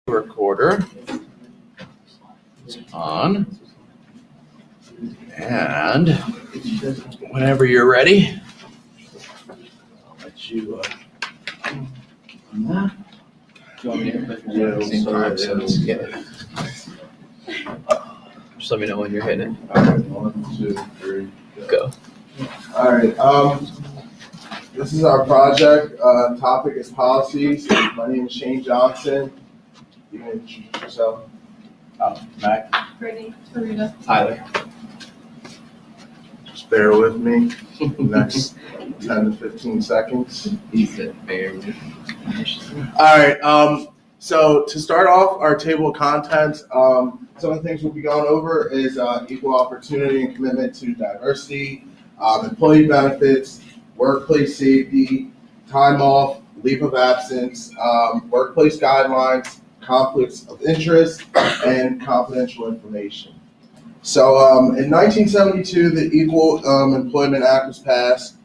Recorder is on, and whenever you're ready, I'll let you on that. Do you want me to put it at the same time so it's just let me know when you're hitting it. All right, 1, 2, 3, Go. All right. This is our project. Topic is policies. My name is Shane Johnson. You can introduce yourself. Mac. Brittany, Sarita. Tyler. Just bear with me. Next 10 to 15 seconds. He said bear with me. All right. So to start off, our table of contents. Some of the things we'll be going over is equal opportunity and commitment to diversity, employee benefits, workplace safety, time off, leave of absence, workplace guidelines, conflicts of interest, and confidential information. So in 1972, the Equal Employment Act was passed.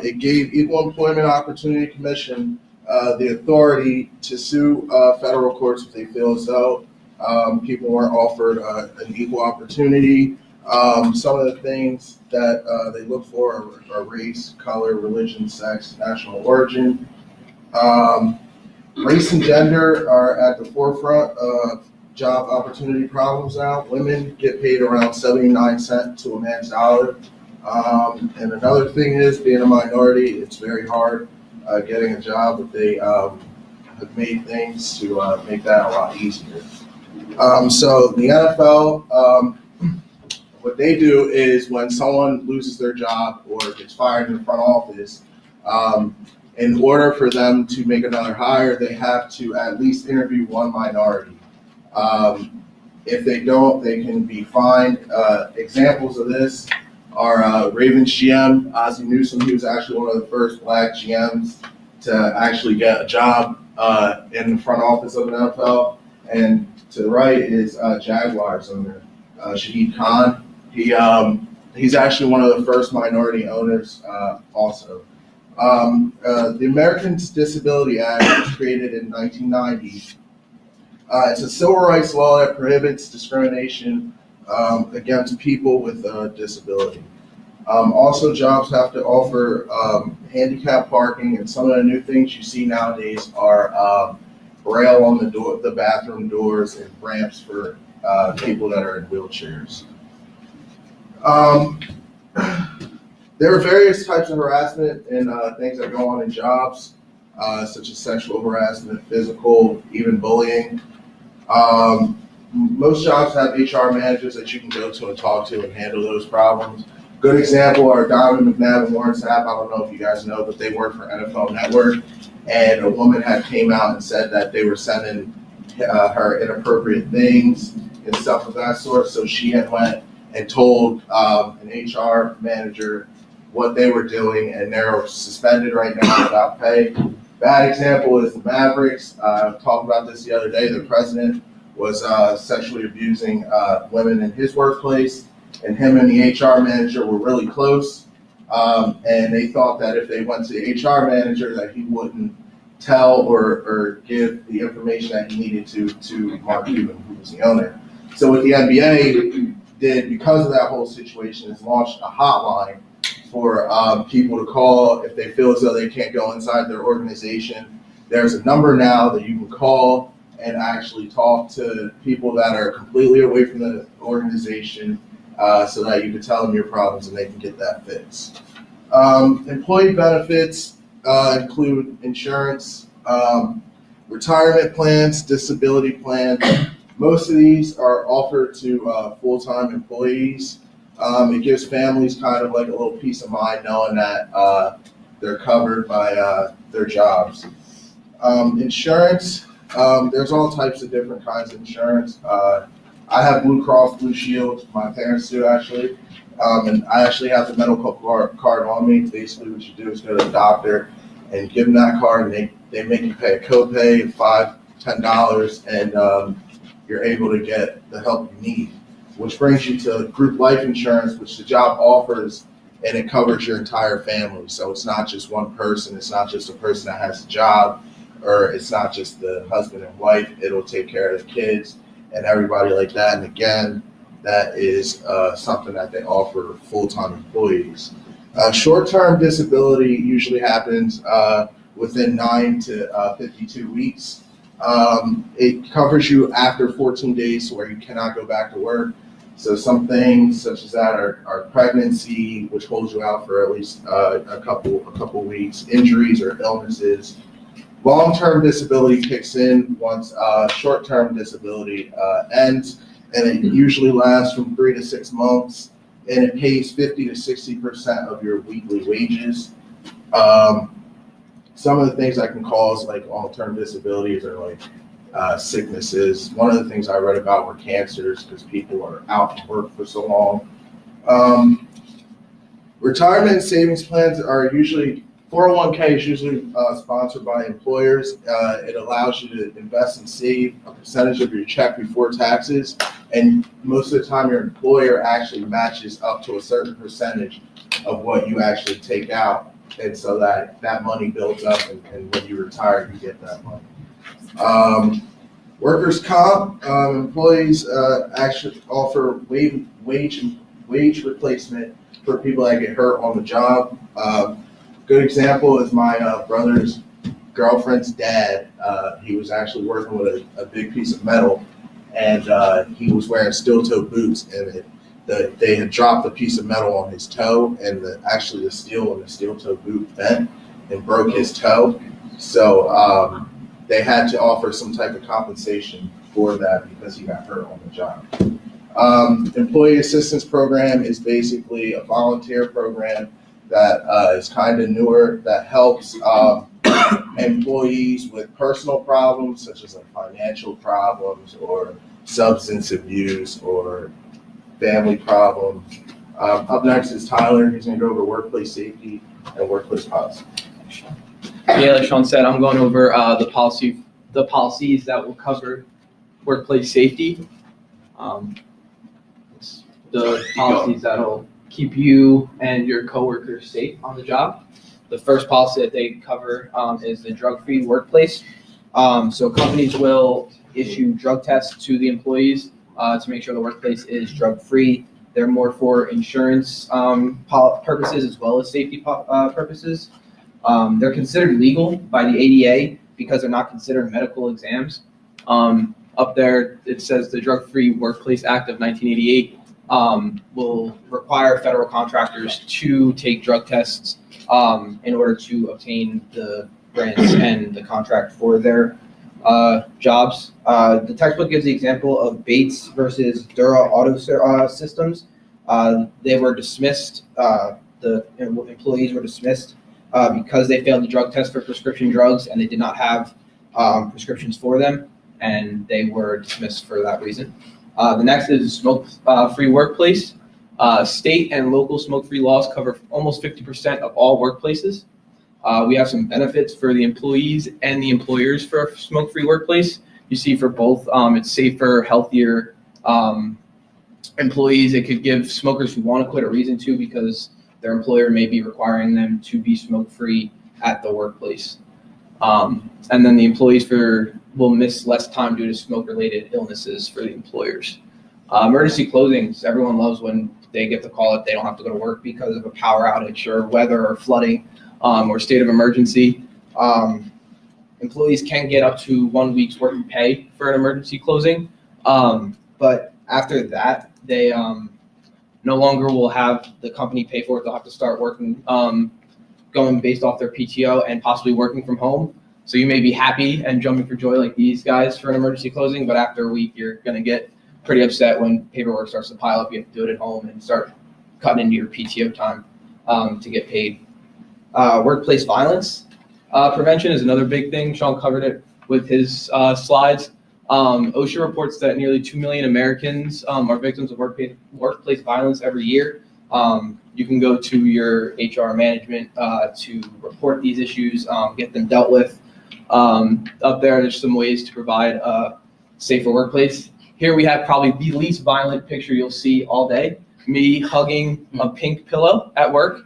It gave Equal Employment Opportunity Commission the authority to sue federal courts if they feel as though people weren't offered an equal opportunity. Some of the things that they look for are race, color, religion, sex, national origin. Race and gender are at the forefront of job opportunity problems now. Women get paid around 79 cents to a man's dollar. And another thing is, being a minority, it's very hard getting a job, but they have made things to make that a lot easier. So the NFL, what they do is when someone loses their job or gets fired in the front office, in order for them to make another hire, they have to at least interview one minority. If they don't, they can be fined. Examples of this are Ravens GM, Ozzie Newsome. He was actually one of the first black GMs to actually get a job in the front office of an NFL. And to the right is Jaguars owner, Shahid Khan. He's actually one of the first minority owners also. The Americans Disability Act was created in 1990. It's a civil rights law that prohibits discrimination against people with a disability. Also, jobs have to offer handicap parking, and some of the new things you see nowadays are braille on the door, the bathroom doors, and ramps for people that are in wheelchairs. There are various types of harassment and things that go on in jobs, such as sexual harassment, physical, even bullying. Most jobs have HR managers that you can go to and talk to and handle those problems. Good example are Donovan McNabb and Warren Sapp. I don't know if you guys know, but they work for NFL Network. And a woman had came out and said that they were sending her inappropriate things and stuff of that sort. So she had went and told an HR manager what they were doing, and they're suspended right now without pay. Bad example is the Mavericks. I talked about this the other day. The president was sexually abusing women in his workplace, and him and the HR manager were really close. And they thought that if they went to the HR manager that he wouldn't tell or give the information that he needed to Mark Cuban, who was the owner. So what the NBA did, because of that whole situation, is launched a hotline for people to call if they feel as though they can't go inside their organization. There's a number now that you can call and actually talk to people that are completely away from the organization so that you can tell them your problems and they can get that fixed. Employee benefits include insurance, retirement plans, disability plans. Most of these are offered to full-time employees. It gives families kind of like a little peace of mind knowing that they're covered by their jobs. Insurance, there's all types of different kinds of insurance. I have Blue Cross Blue Shield. My parents do actually. And I actually have the medical card on me. Basically what you do is go to the doctor and give them that card, and they make you pay a copay of $5, $10, and you're able to get the help you need. Which brings you to group life insurance, which the job offers, and it covers your entire family. So it's not just one person. It's not just a person that has a job. or it's not just the husband and wife, it'll take care of the kids and everybody like that. And again, that is something that they offer full-time employees. Short-term disability usually happens within 9 to 52 weeks. It covers you after 14 days where you cannot go back to work. So some things such as that are pregnancy, which holds you out for at least a couple weeks, injuries or illnesses. Long-term disability kicks in once short-term disability ends, and it usually lasts from 3 to 6 months, and it pays 50 to 60% of your weekly wages. Some of the things that can cause like long-term disabilities are like sicknesses. One of the things I read about were cancers because people are out of work for so long. Retirement savings plans are usually 401k is usually sponsored by employers. It allows you to invest and save a percentage of your check before taxes, and most of the time your employer actually matches up to a certain percentage of what you actually take out, and so that money builds up, and when you retire, you get that money. Workers' comp, employees actually offer wage replacement for people that get hurt on the job. Good example is my brother's girlfriend's dad. He was actually working with a big piece of metal, and he was wearing steel-toe boots, and they had dropped a piece of metal on his toe, and actually the steel in the steel-toe boot bent and broke his toe. So they had to offer some type of compensation for that because he got hurt on the job. Employee assistance program is basically a volunteer program that is kind of newer, that helps employees with personal problems such as like financial problems or substance abuse or family problems. Up next is Tyler. He's going to go over workplace safety and workplace policy. Yeah, like Sean said, I'm going over the policies that will cover workplace safety. The policies that'll keep you and your coworkers safe on the job. The first policy that they cover is the drug-free workplace. So companies will issue drug tests to the employees to make sure the workplace is drug-free. They're more for insurance purposes as well as safety purposes. They're considered legal by the ADA because they're not considered medical exams. Up there, it says the Drug-Free Workplace Act of 1988 will require federal contractors to take drug tests in order to obtain the grants and the contract for their jobs. The textbook gives the example of Bates versus Dura Auto Systems. They were dismissed, the employees were dismissed because they failed the drug test for prescription drugs and they did not have prescriptions for them, and they were dismissed for that reason. The next is smoke-free workplace. State and local smoke-free laws cover almost 50% of all workplaces. We have some benefits for the employees and the employers for a smoke-free workplace. You see for both, it's safer, healthier employees. It could give smokers who want to quit a reason to because their employer may be requiring them to be smoke-free at the workplace. And then the employees will miss less time due to smoke-related illnesses for the employers. Emergency closings, everyone loves when they get the call that they don't have to go to work because of a power outage or weather or flooding or state of emergency. Employees can get up to 1 week's worth of pay for an emergency closing, but after that, they no longer will have the company pay for it. They'll have to start working, going based off their PTO and possibly working from home. So you may be happy and jumping for joy like these guys for an emergency closing, but after a week, you're going to get pretty upset when paperwork starts to pile up. You have to do it at home and start cutting into your PTO time to get paid. Workplace violence prevention is another big thing. Sean covered it with his slides. OSHA reports that nearly 2 million Americans are victims of workplace violence every year. You can go to your HR management to report these issues, get them dealt with. Up there's some ways to provide a safer workplace. Here we have probably the least violent picture you'll see all day, me hugging a pink pillow at work.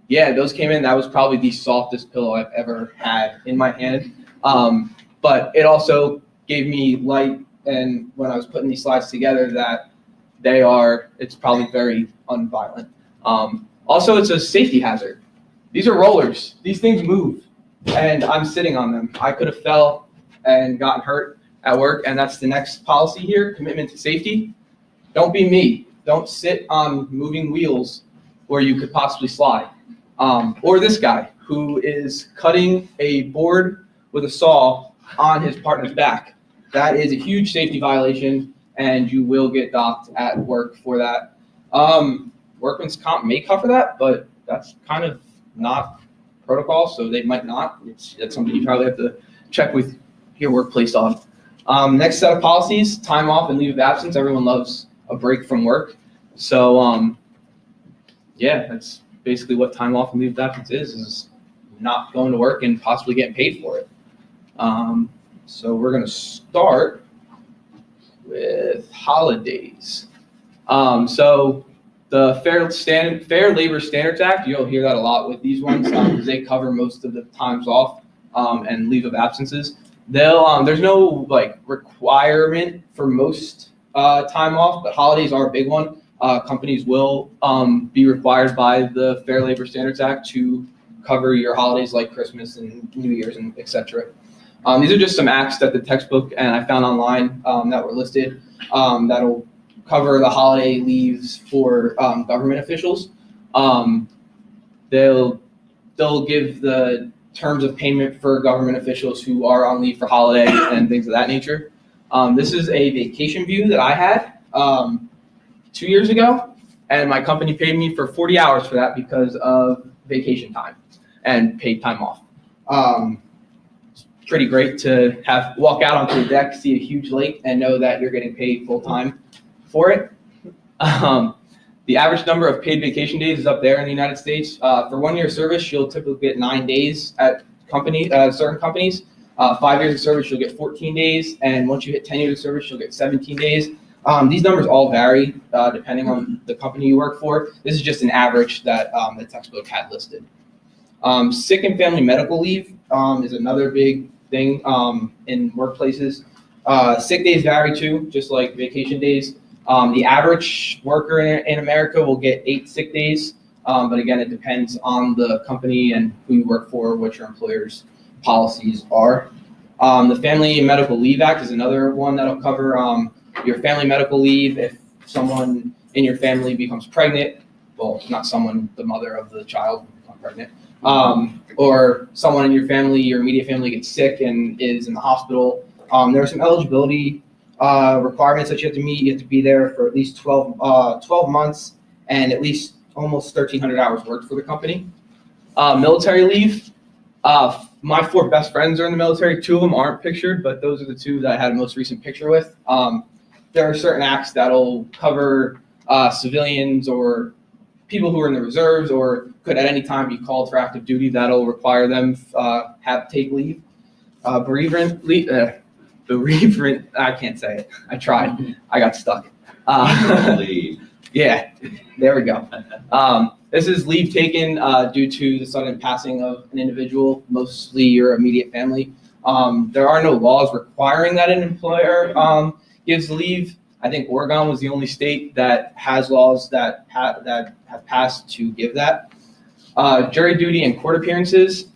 yeah, those came in. That was probably the softest pillow I've ever had in my hand. But it also gave me light, and when I was putting these slides together, that it's probably very unviolent. Also, it's a safety hazard. These are rollers. These things move, and I'm sitting on them. I could have fell and gotten hurt at work, and that's the next policy here, commitment to safety. Don't be me. Don't sit on moving wheels where you could possibly slide. Or this guy who is cutting a board with a saw on his partner's back. That is a huge safety violation, and you will get docked at work for that. Workman's comp may cover that, but that's kind of not protocol, so they might not. That's something you probably have to check with your workplace on. Next set of policies, time off and leave of absence. Everyone loves a break from work. So, yeah, that's basically what time off and leave of absence is not going to work and possibly getting paid for it. So we're going to start with holidays. So the Fair Labor Standards Act, you'll hear that a lot with these ones because they cover most of the times off and leave of absences. There's no like requirement for most time off, but holidays are a big one. Companies will be required by the Fair Labor Standards Act to cover your holidays like Christmas and New Year's and etc. These are just some acts that the textbook and I found online that were listed that'll cover the holiday leaves for government officials. They'll give the terms of payment for government officials who are on leave for holiday and things of that nature. This is a vacation view that I had 2 years ago, and my company paid me for 40 hours for that because of vacation time and paid time off. It's pretty great to walk out onto the deck, see a huge lake, and know that you're getting paid full time for it. The average number of paid vacation days is up there in the United States. For 1 year service, you'll typically get 9 days at certain companies. 5 years of service, you'll get 14 days. And once you hit 10 years of service, you'll get 17 days. These numbers all vary depending on the company you work for. This is just an average that the textbook had listed. Sick and family medical leave is another big thing in workplaces. Sick days vary too, just like vacation days. The average worker in America will get 8 sick days, but again, it depends on the company and who you work for, what your employer's policies are. The Family and Medical Leave Act is another one that'll cover your family medical leave if someone in your family becomes pregnant. Well, not someone, the mother of the child becomes pregnant. Or someone in your family, your immediate family gets sick and is in the hospital. There are some eligibility requirements that you have to meet. You have to be there for at least 12 months and at least almost 1,300 hours worked for the company. Military leave. My 4 best friends are in the military. 2 of them aren't pictured, but those are the 2 that I had a most recent picture with. There are certain acts that'll cover civilians or people who are in the reserves or could at any time be called for active duty. That'll require them take leave. Bereavement leave. Bereavement, I can't say it. I tried. I got stuck. Yeah, there we go. This is leave taken due to the sudden passing of an individual, mostly your immediate family. There are no laws requiring that an employer gives leave. I think Oregon was the only state that has laws that have passed to give that. Jury duty and court appearances.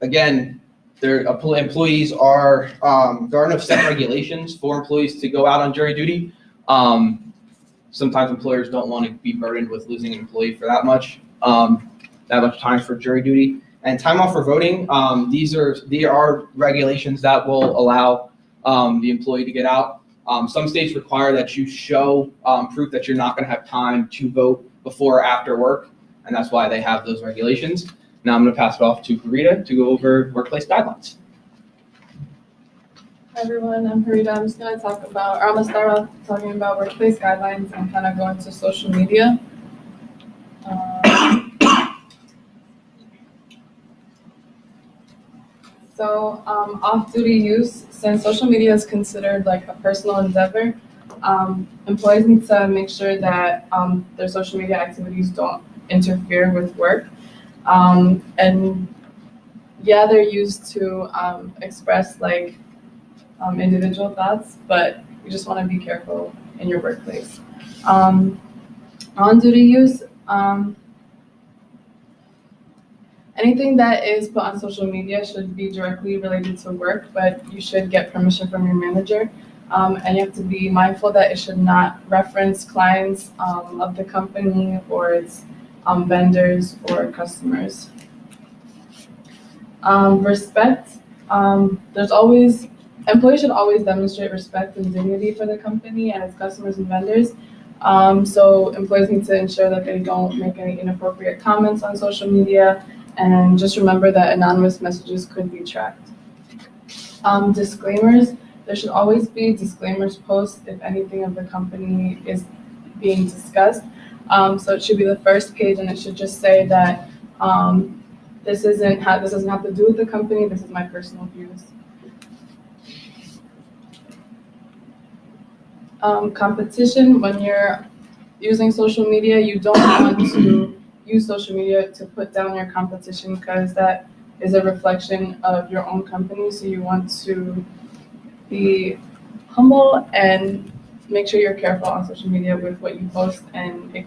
Again, employees are there are no set regulations for employees to go out on jury duty. Sometimes employers don't want to be burdened with losing an employee for that much time for jury duty. And time off for voting. These are regulations that will allow the employee to get out. Some states require that you show proof that you're not going to have time to vote before or after work, and that's why they have those regulations. Now I'm going to pass it off to Harita to go over workplace guidelines. Hi everyone, I'm Harita. I'm just going to start off talking about workplace guidelines and kind of go into social media. So off-duty use, since social media is considered like a personal endeavor, employees need to make sure that their social media activities don't interfere with work. And yeah, they're used to express like individual thoughts, but you just want to be careful in your workplace. On-duty use, anything that is put on social media should be directly related to work, but you should get permission from your manager. And you have to be mindful that it should not reference clients of the company or its vendors or customers. Respect, employees should always demonstrate respect and dignity for the company and its customers and vendors. So employees need to ensure that they don't make any inappropriate comments on social media, and just remember that anonymous messages could be tracked. Disclaimers, there should always be disclaimers post if anything of the company is being discussed. So it should be the first page, and it should just say that this doesn't have to do with the company, this is my personal views. Competition, when you're using social media, you don't want to use social media to put down your competition, because that is a reflection of your own company. So you want to be humble and make sure you're careful on social media with what you post, and it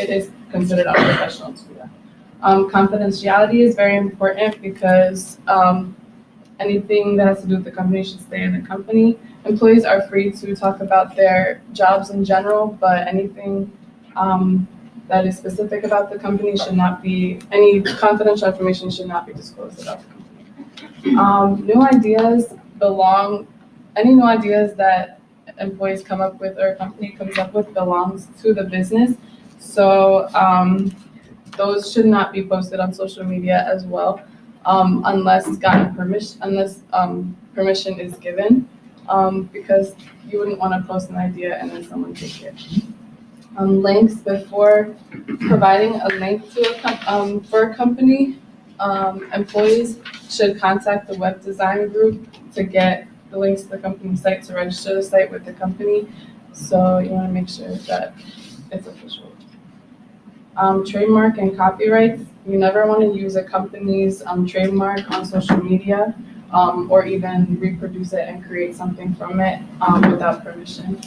is considered unprofessional to do that. Confidentiality is very important because anything that has to do with the company should stay in the company. Employees are free to talk about their jobs in general, but anything that is specific about the company should not be, any confidential information should not be disclosed about the company. Any new ideas that employees come up with or a company comes up with belongs to the business. So those should not be posted on social media as well, unless permission is given, because you wouldn't want to post an idea and then someone take it. Links, before providing a link to for a company, employees should contact the web design group to get the links to the company site, to register the site with the company. So you want to make sure that it's official. Trademark and copyrights, you never want to use a company's trademark on social media, or even reproduce it and create something from it without permission.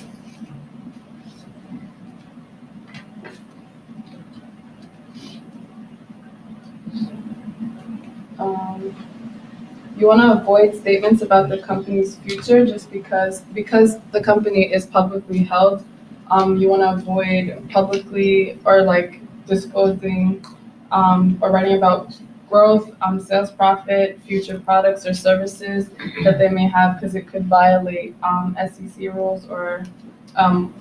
You want to avoid statements about the company's future, just because the company is publicly held. You want to avoid publicly or like disclosing or writing about growth, sales profit, future products or services that they may have, because it could violate SEC rules or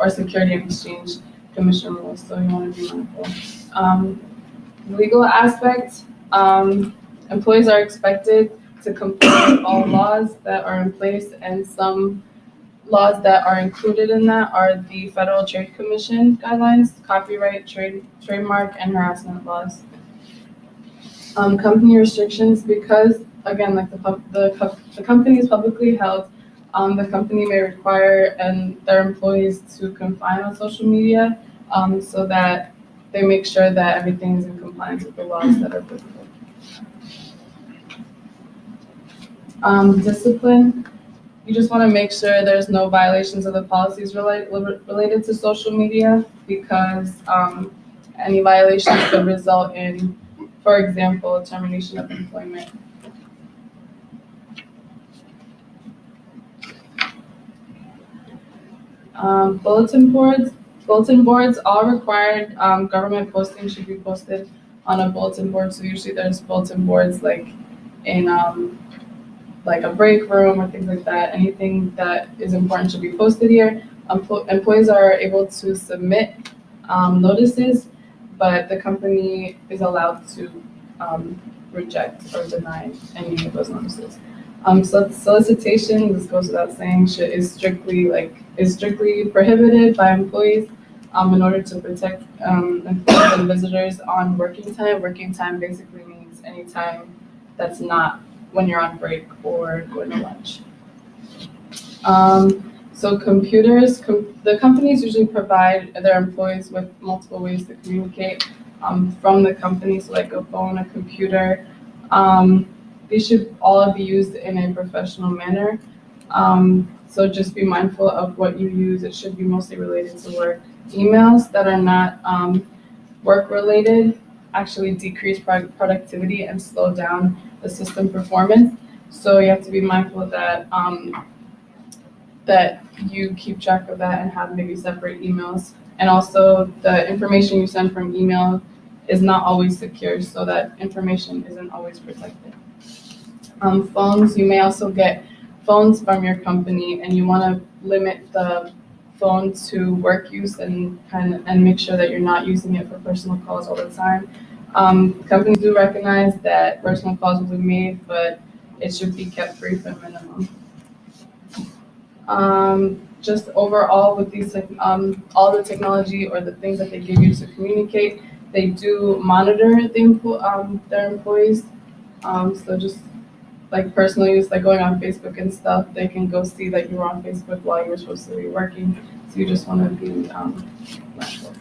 Security and Exchange Commission rules. So you want to be mindful. Legal aspect, employees are expected to comply with all laws that are in place, and some laws that are included in that are the Federal Trade Commission guidelines, copyright, trademark, and harassment laws. Company restrictions, because again, like the company is publicly held, the company may require their employees to confine on social media, so that they make sure that everything is in compliance with the laws that are applicable. Discipline, you just want to make sure there's no violations of the policies related to social media, because any violations could result in, for example, termination of employment. Bulletin boards, all required government postings should be posted on a bulletin board. So usually there's bulletin boards like in like a break room or things like that. Anything that is important should be posted here. Employees are able to submit notices, but the company is allowed to reject or deny any of those notices. So solicitation, this goes without saying, is strictly prohibited by employees in order to protect employees and visitors on working time. Working time basically means any time that's not when you're on break or going to lunch. So computers, the companies usually provide their employees with multiple ways to communicate from the company, so like a phone, a computer. These should all be used in a professional manner. So just be mindful of what you use. It should be mostly related to work. Emails that are not work-related actually decrease productivity and slow down the system performance. So you have to be mindful that that you keep track of that and have maybe separate emails. And also the information you send from email is not always secure, so that information isn't always protected. Phones, you may also get phones from your company, and you want to limit the phone to work use and make sure that you're not using it for personal calls all the time. Companies do recognize that personal calls will be made, but it should be kept brief and minimum. Just overall with these, all the technology or the things that they give you to communicate, they do monitor their employees. So just like personal use, like going on Facebook and stuff, they can go see that you were on Facebook while you were supposed to be working. So you just want to be mindful.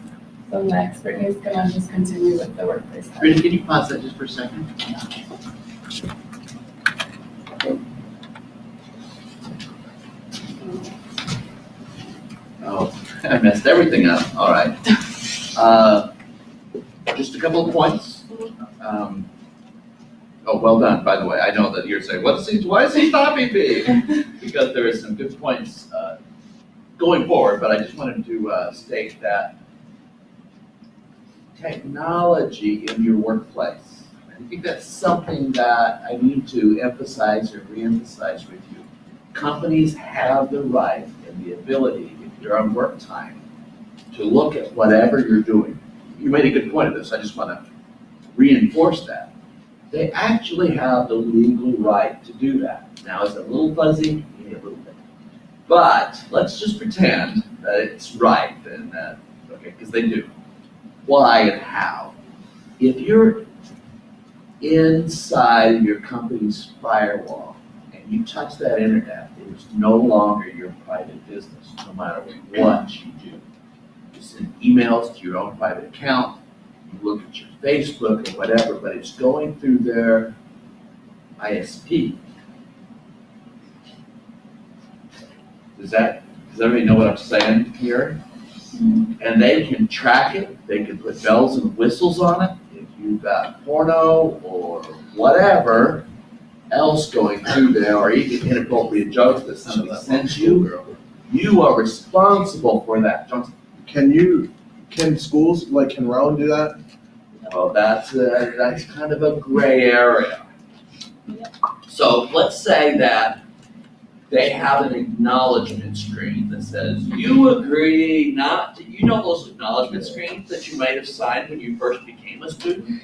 So next, Brittany's gonna just continue with the workplace. Brittany, can you pause that just for a second? Oh, I messed everything up. All right. Just a couple of points. Oh, well done, by the way. I know that you're saying, why is he stopping me? Because there are some good points going forward, but I just wanted to state that technology in your workplace, I think that's something that I need to emphasize or reemphasize with you. Companies have the right and the ability, if you're on work time, to look at whatever you're doing. You made a good point of this. I just want to reinforce that. They actually have the legal right to do that. Now, is it a little fuzzy? Yeah, a little bit. But let's just pretend that it's right and that, okay, because they do. Why and how? If you're inside your company's firewall and you touch that internet, it is no longer your private business, no matter what you do. You send emails to your own private account, you look at your Facebook or whatever, but it's going through their ISP. Does everybody know what I'm saying here? And they can track it, they can put bells and whistles on it. If you've got porno or whatever else going through there, or even inappropriate jokes that somebody sends you, you are responsible for that. Can schools, can Rowan do that? Well, that's kind of a gray area. So let's say that they have an acknowledgement screen that says, you agree not to, those acknowledgement screens that you might have signed when you first became a student?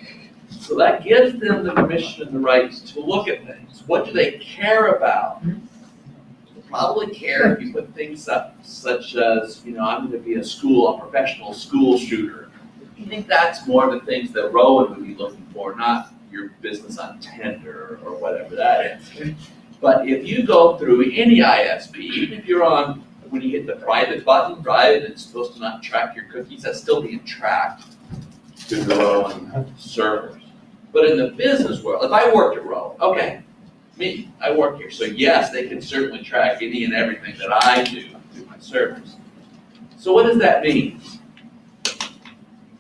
So that gives them the permission and the right to look at things. What do they care about? They probably care if you put things up such as, I'm going to be a professional school shooter. I think that's more the things that Rowan would be looking for, not your business on Tinder or whatever that is. But if you go through any ISP, even if you're on, when you hit the private button, right, and it's supposed to not track your cookies, that's still being tracked through the Rowan servers. But in the business world, if I worked at Rowan, okay, I work here, so yes, they can certainly track any and everything that I do through my servers. So what does that mean?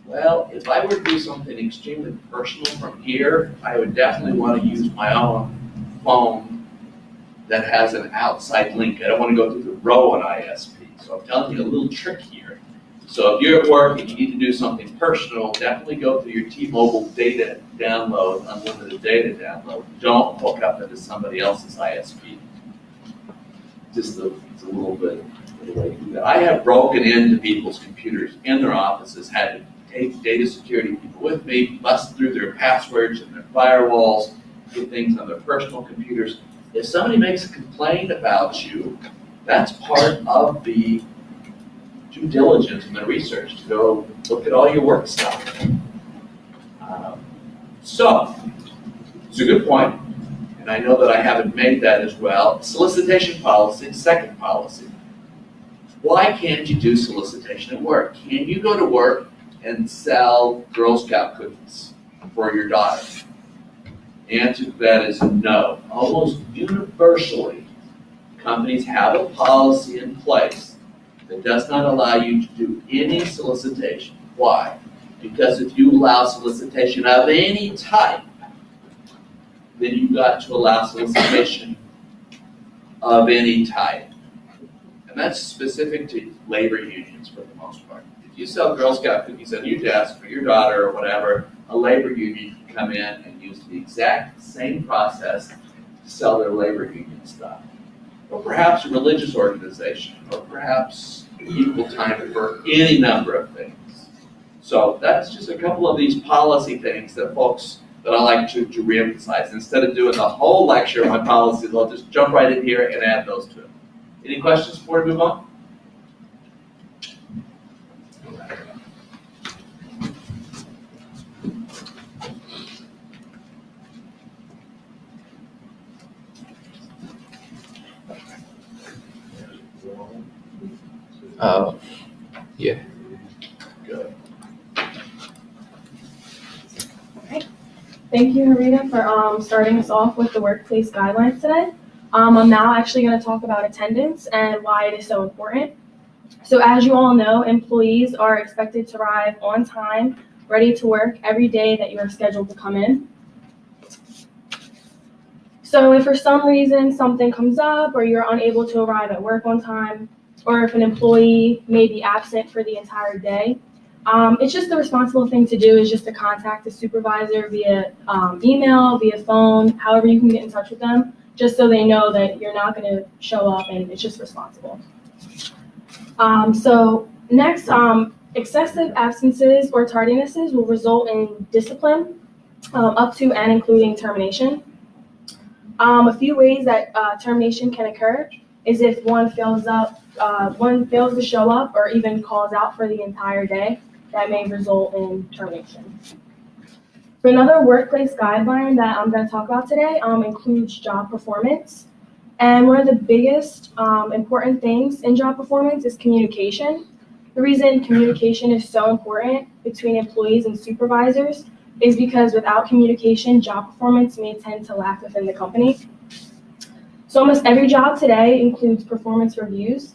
Well, if I were to do something extremely personal from here, I would definitely want to use my own phone that has an outside link. I don't want to go through the Rowan ISP. So I'm telling you a little trick here. So if you're at work and you need to do something personal, definitely go through your T-Mobile data download, unlimited data download. Don't hook up into somebody else's ISP. It's a little bit of the way to do that. I have broken into people's computers in their offices, had to take data security people with me, bust through their passwords and their firewalls, get things on their personal computers. If somebody makes a complaint about you, that's part of the due diligence and the research to go look at all your work stuff. So, it's a good point, and I know that I haven't made that as well. Solicitation policy, second policy. Why can't you do solicitation at work? Can you go to work and sell Girl Scout cookies for your daughter? The answer to that is no. Almost universally, companies have a policy in place that does not allow you to do any solicitation. Why? Because if you allow solicitation of any type, then you've got to allow solicitation of any type. And that's specific to labor unions for the most part. If you sell Girl Scout cookies on your desk for your daughter or whatever, a labor union can come in and use the exact same process to sell their labor union stuff. Or perhaps a religious organization, or perhaps equal time for any number of things. So that's just a couple of these policy things that folks, that I like to reemphasize. Instead of doing the whole lecture on policies, I'll just jump right in here and add those to it. Any questions before we move on? Yeah. Good. Thank you, Harita, for starting us off with the workplace guidelines today. I'm now actually going to talk about attendance and why it is so important. So as you all know, employees are expected to arrive on time, ready to work every day that you are scheduled to come in. So if for some reason something comes up or you're unable to arrive at work on time, or if an employee may be absent for the entire day, it's just the responsible thing to do is just to contact the supervisor via email, via phone, however you can get in touch with them, just so they know that you're not going to show up and it's just responsible. So next, excessive absences or tardinesses will result in discipline, up to and including termination. A few ways that termination can occur is if one fails to show up or even calls out for the entire day, that may result in termination. For another workplace guideline that I'm going to talk about today includes job performance. And one of the biggest important things in job performance is communication. The reason communication is so important between employees and supervisors is because without communication, job performance may tend to lack within the company. So almost every job today includes performance reviews.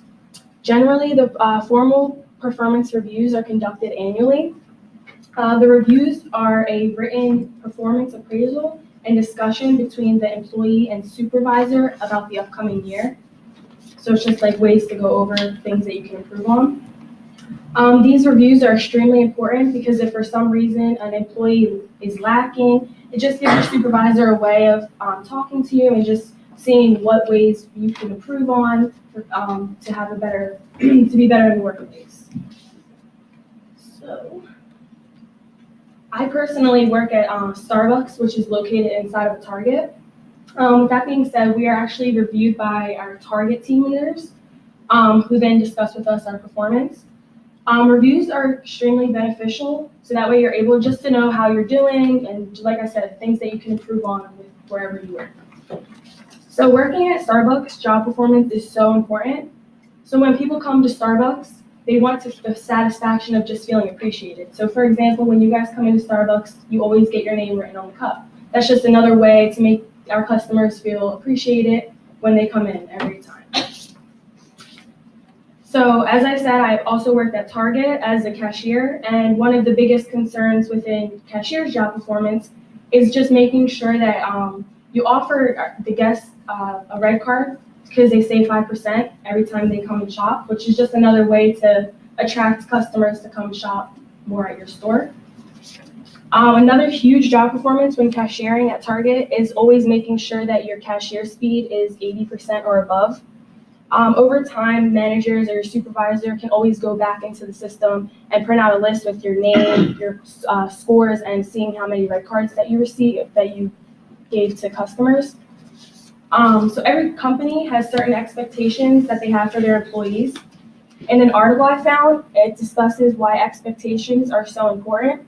Generally, the formal performance reviews are conducted annually. The reviews are a written performance appraisal and discussion between the employee and supervisor about the upcoming year. So it's just like ways to go over things that you can improve on. These reviews are extremely important because if for some reason an employee is lacking, it just gives your supervisor a way of talking to you and just seeing what ways you can improve on to have a better, to be better in the workplace. So, I personally work at Starbucks, which is located inside of Target. With that being said, we are actually reviewed by our Target team leaders, who then discuss with us our performance. Reviews are extremely beneficial, so that way you're able just to know how you're doing, and like I said, things that you can improve on with wherever you work. So working at Starbucks, job performance is so important. So when people come to Starbucks, they want the satisfaction of just feeling appreciated. So for example, when you guys come into Starbucks, you always get your name written on the cup. That's just another way to make our customers feel appreciated when they come in every time. So as I said, I've also worked at Target as a cashier, and one of the biggest concerns within cashier's job performance is just making sure that you offer the guests a red card because they save 5% every time they come and shop, which is just another way to attract customers to come shop more at your store. Another huge job performance when cashiering at Target is always making sure that your cashier speed is 80% or above. Over time, managers or your supervisor can always go back into the system and print out a list with your name, your scores, and seeing how many red cards that you received, that you gave to customers. So every company has certain expectations that they have for their employees. In an article I found, it discusses why expectations are so important.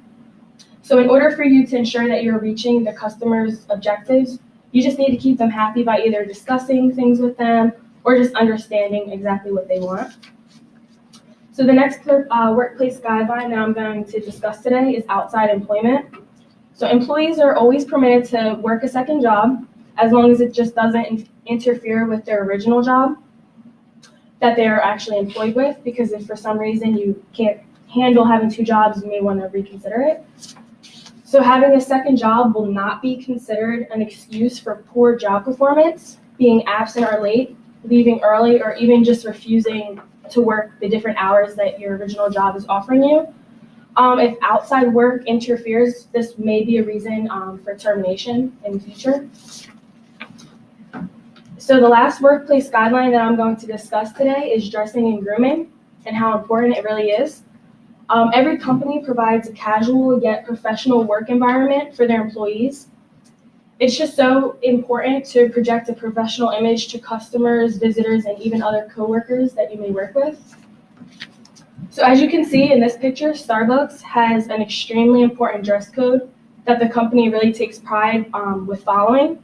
So in order for you to ensure that you're reaching the customer's objectives, you just need to keep them happy by either discussing things with them or just understanding exactly what they want. So the next workplace guideline that I'm going to discuss today is outside employment. So employees are always permitted to work a second job as long as it just doesn't interfere with their original job that they're actually employed with, because if for some reason you can't handle having two jobs, you may want to reconsider it. So having a second job will not be considered an excuse for poor job performance, being absent or late, leaving early, or even just refusing to work the different hours that your original job is offering you. If outside work interferes, this may be a reason for termination in the future. So the last workplace guideline that I'm going to discuss today is dressing and grooming and how important it really is. Every company provides a casual yet professional work environment for their employees. It's just so important to project a professional image to customers, visitors, and even other coworkers that you may work with. So as you can see in this picture, Starbucks has an extremely important dress code that the company really takes pride with following.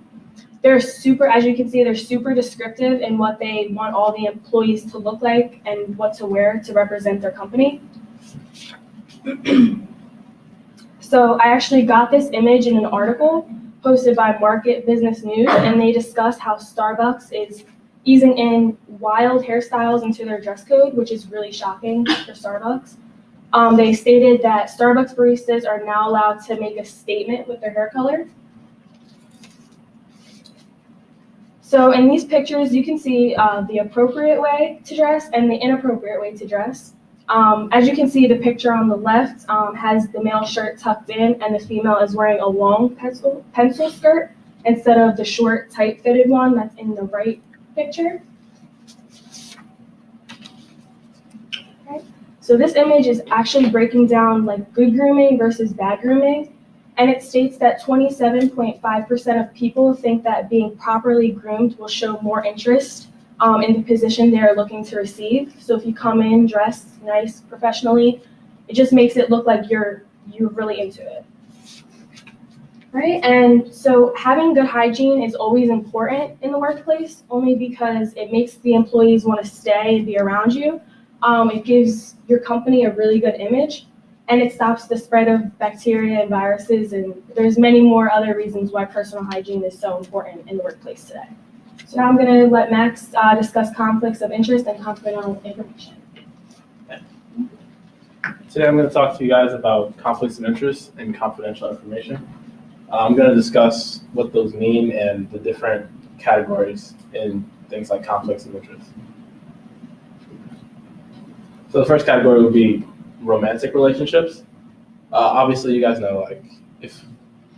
As you can see, they're super descriptive in what they want all the employees to look like and what to wear to represent their company. So I actually got this image in an article posted by Market Business News, and they discussed how Starbucks is easing in wild hairstyles into their dress code, which is really shocking for Starbucks. They stated that Starbucks baristas are now allowed to make a statement with their hair color. So in these pictures, you can see the appropriate way to dress and the inappropriate way to dress. As you can see, the picture on the left has the male shirt tucked in and the female is wearing a long pencil skirt instead of the short, tight-fitted one that's in the right picture. Okay. So this image is actually breaking down like good grooming versus bad grooming. And it states that 27.5% of people think that being properly groomed will show more interest in the position they're looking to receive. So if you come in dressed nice, professionally, it just makes it look like you're really into it. Right? And so having good hygiene is always important in the workplace, only because it makes the employees want to stay and be around you. It gives your company a really good image, and it stops the spread of bacteria and viruses, and there's many more other reasons why personal hygiene is so important in the workplace today. So now I'm going to let Max discuss conflicts of interest and confidential information. Today I'm going to talk to you guys about conflicts of interest and confidential information. I'm going to discuss what those mean and the different categories in things like conflicts of interest. So the first category would be romantic relationships. Obviously, you guys know, like, if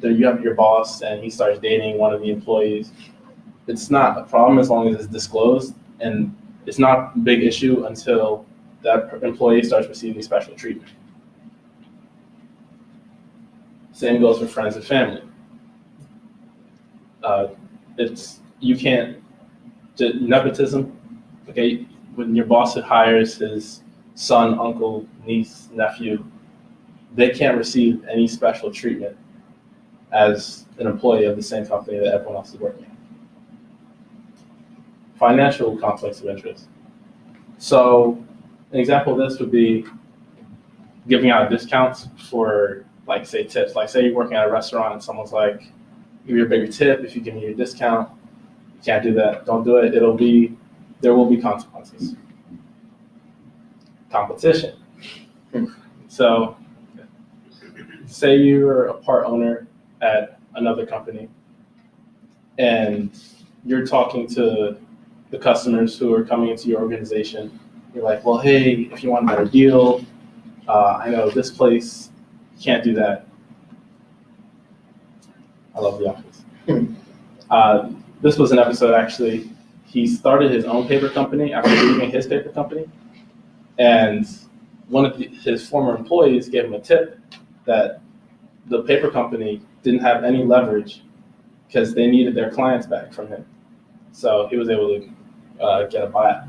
you have your boss and he starts dating one of the employees, it's not a problem as long as it's disclosed, and it's not a big issue until that employee starts receiving special treatment. Same goes for friends and family. Nepotism, okay? When your boss hires his son, uncle, niece, nephew, they can't receive any special treatment as an employee of the same company that everyone else is working at. Financial conflicts of interest. So an example of this would be giving out discounts for, like, say, tips. Like, say you're working at a restaurant and someone's like, give you a bigger tip if you give me your discount. You can't do that. Don't do it. There will be consequences. Competition. So say you're a part owner at another company and you're talking to the customers who are coming into your organization. You're like, well, hey, if you want a better deal, I know this place, you can't do that. I love The Office. This was an episode, actually. He started his own paper company after leaving his paper company. And one of his former employees gave him a tip that the paper company didn't have any leverage because they needed their clients back from him. So he was able to get a buyout.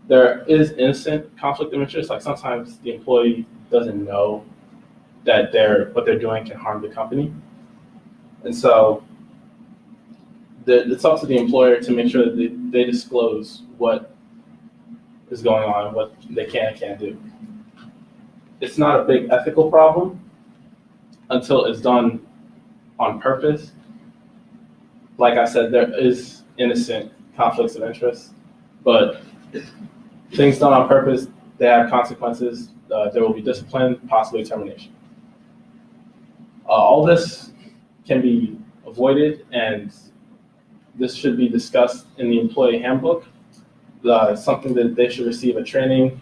There is innocent conflict of interest. Like, sometimes the employee doesn't know that what they're doing can harm the company. And so it's up to the employer to make sure that they disclose what is going on, what they can and can't do. It's not a big ethical problem until it's done on purpose. Like I said, there is innocent conflicts of interest, but things done on purpose, they have consequences. There will be discipline, possibly termination. All this can be avoided, and this should be discussed in the employee handbook. Something that they should receive a training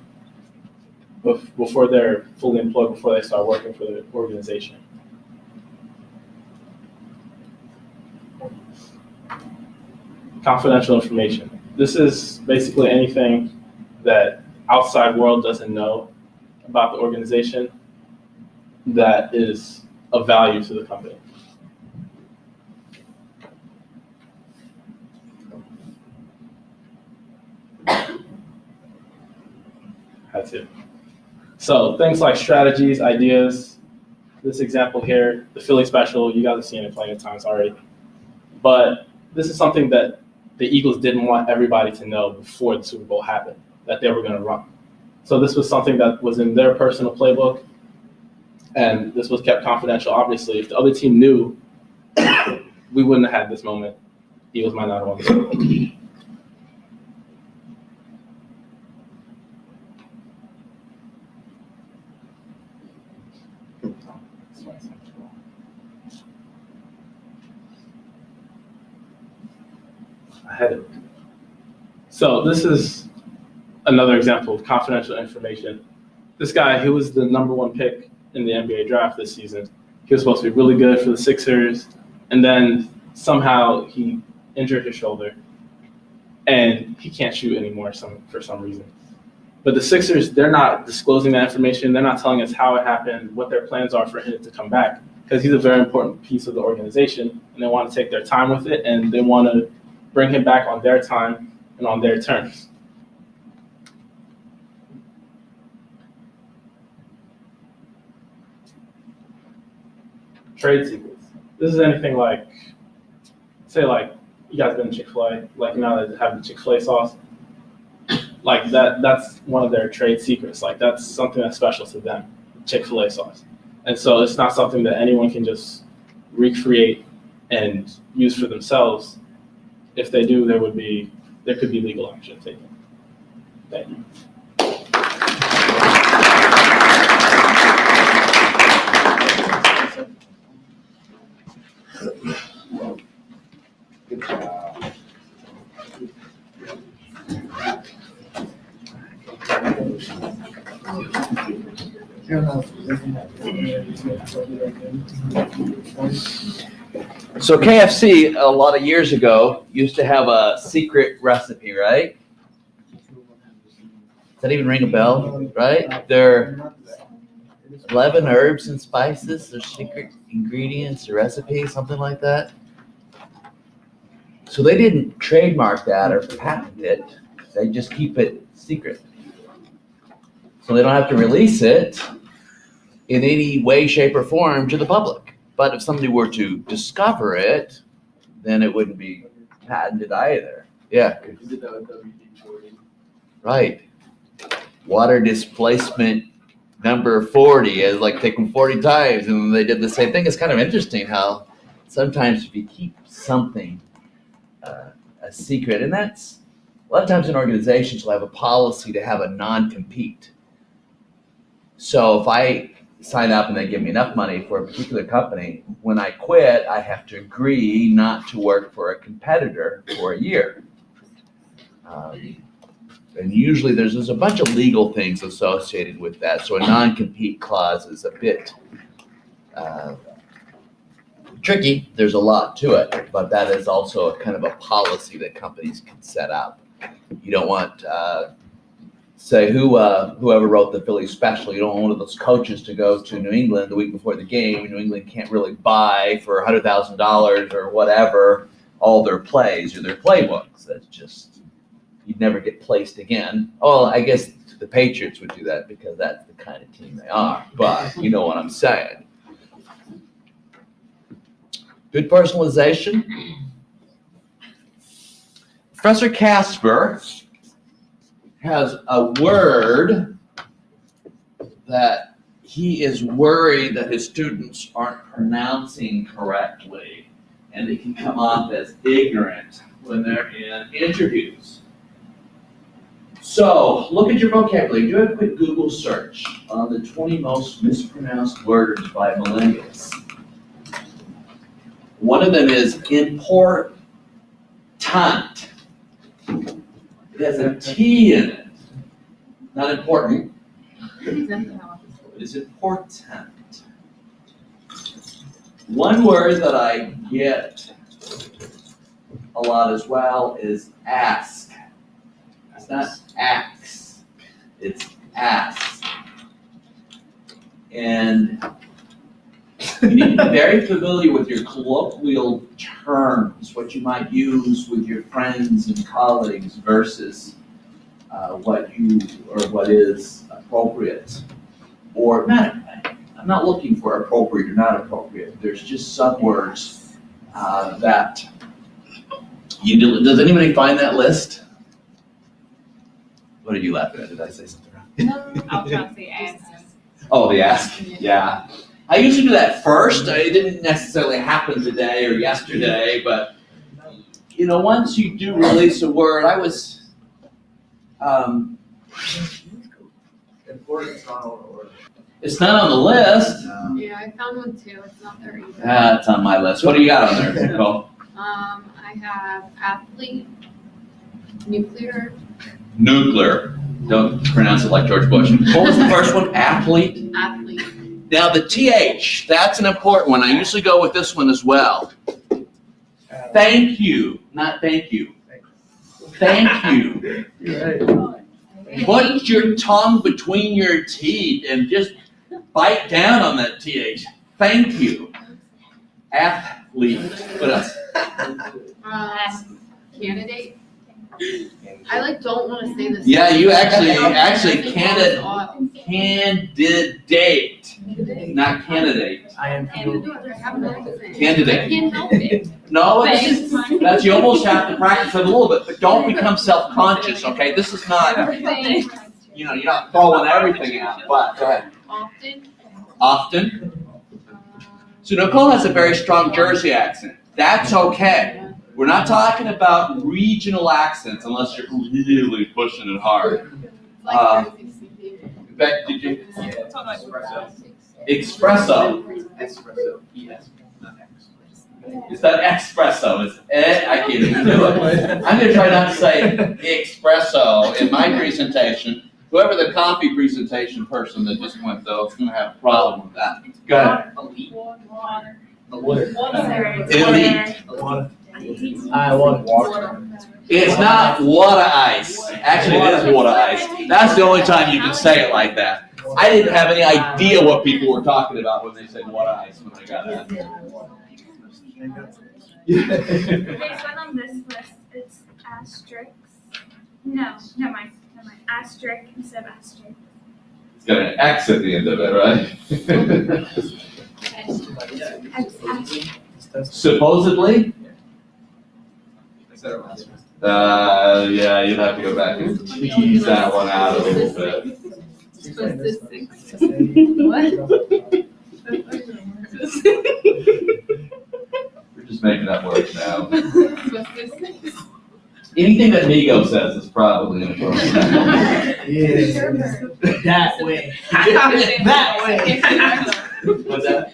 before they're fully employed, before they start working for the organization. Confidential information. This is basically anything that outside world doesn't know about the organization that is of value to the company. That's it. So things like strategies, ideas, this example here, the Philly special, you guys have seen it plenty of times already. But this is something that the Eagles didn't want everybody to know before the Super Bowl happened, that they were going to run. So this was something that was in their personal playbook, and this was kept confidential. Obviously, if the other team knew, we wouldn't have had this moment. Eagles might not have won the Super Bowl. I had it. So this is another example of confidential information. This guy, he was the #1 pick in the NBA draft this season. He was supposed to be really good for the Sixers, and then somehow he injured his shoulder, and he can't shoot anymore for some reason. But the Sixers, they're not disclosing that information. They're not telling us how it happened, what their plans are for him to come back, because he's a very important piece of the organization, and they want to take their time with it, and they want to bring him back on their time and on their terms. Trade secrets. This is anything like, say like, you guys been to Chick-fil-A, like now they have the Chick-fil-A sauce. Like that's one of their trade secrets. Like that's something that's special to them, Chick-fil-A sauce. And so it's not something that anyone can just recreate and use for themselves. If they do, there could be legal action taken. Thank you. Good job. So KFC, a lot of years ago, used to have a secret recipe, right? Does that even ring a bell, right? Their 11 herbs and spices, their secret ingredients, or recipe, something like that. So they didn't trademark that or patent it. They just keep it secret. So they don't have to release it in any way, shape, or form to the public. But if somebody were to discover it, then it wouldn't be patented either. Yeah. Right. Water displacement number 40 is like taken 40 times, and they did the same thing. It's kind of interesting how sometimes if you keep something a secret, and that's a lot of times in organizations will have a policy to have a non-compete. So if I sign up and they give me enough money for a particular company, when I quit, I have to agree not to work for a competitor for a year. And usually there's a bunch of legal things associated with that. So a non-compete clause is a bit tricky. There's a lot to it, but that is also a kind of a policy that companies can set up. You don't want, say, whoever wrote the Philly special, you don't want one of those coaches to go to New England the week before the game, and New England can't really buy for $100,000 or whatever all their plays or their playbooks. That's just, you'd never get placed again. Oh, I guess the Patriots would do that because that's the kind of team they are, but you know what I'm saying. Good personalization. Professor Casper has a word that he is worried that his students aren't pronouncing correctly, and it can come off as ignorant when they're in interviews. So, look at your vocabulary. Do a quick Google search on the 20 most mispronounced words by millennials. One of them is important. It has a T in it. Not important. It is important. One word that I get a lot as well is ask. It's not ax, it's ask. And you need to be very familiar with your colloquial terms, what you might use with your friends and colleagues versus what is appropriate or not. I'm not looking for appropriate or not appropriate. There's just some words that you do. Does anybody find that list? What are you laughing at? Did I say something wrong? No, I was trying to say ask. Oh, the ask. Yeah. I usually do that first. It didn't necessarily happen today or yesterday, but once you do release a word, I was. It's not on the list. Yeah, I found one too. It's not there either. It's on my list. What do you got on there, Nicole? I have athlete, nuclear. Nuclear. Don't pronounce it like George Bush. What was the first one? Athlete? Athlete. Now the TH, that's an important one. I usually go with this one as well. Thank you, not thank you. Thank you. Put your tongue between your teeth and just bite down on that TH. Thank you. Athlete. What else? Candidate. I don't want to say this. Yeah, you actually candidate, not candidate. I have no accent. Candidate. I can't help it. No, that's you almost have to practice it a little bit, but don't become self-conscious, okay? This is not, you're not throwing everything out, but go ahead. Often. So Nicole has a very strong Jersey accent. That's okay. We're not talking about regional accents unless you're really pushing it hard. Beck, did you? Espresso. Espresso. Yes. Not X. It's not espresso. It's I can't even do it. I'm going to try not to say espresso in my presentation. Whoever the coffee presentation person that just went though is going to have a problem with that. Go ahead. Elite. I want water. It's not water ice. Actually, it is water ice. That's the only time you can say it like that. I didn't have any idea what people were talking about when they said water ice when I got that. There's one on this list. It's asterisk. No, never mind. Asterisk instead of asterisk. It's got an X at the end of it, right? Supposedly? Yeah, you'd have to go back and tease that one out a little bit. Statistics. We're just making up words now. Anything that Migo says is probably inappropriate. That way. That way. What's that?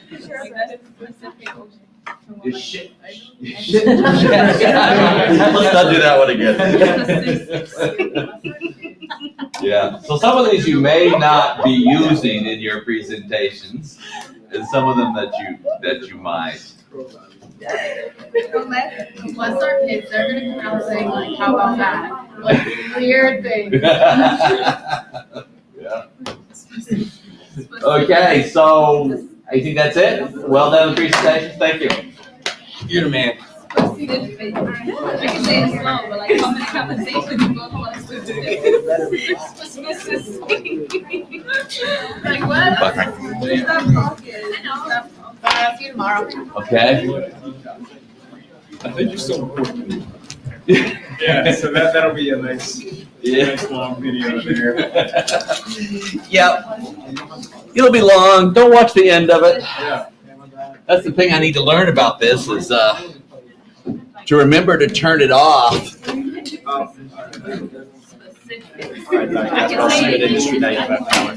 It's shit. Let's not do that one again. Yeah, so some of these you may not be using in your presentations, and some of them that you might. Once our kids, they're gonna come out saying how about that? Weird thing. Yeah. Okay, so I think that's it. Well done presentation. Thank you. You're the man. I can say it slow, but common conversation, you both want us to do it. What? Stop talking. I know. I'll see you tomorrow. Okay. I think you're still recording. Yeah, so that'll be a nice Yeah. long video there. Yep. It'll be long. Don't watch the end of it. Yeah. That's the thing I need to learn about this is to remember to turn it off. Specific. All right, that's all good industry now. You have that power.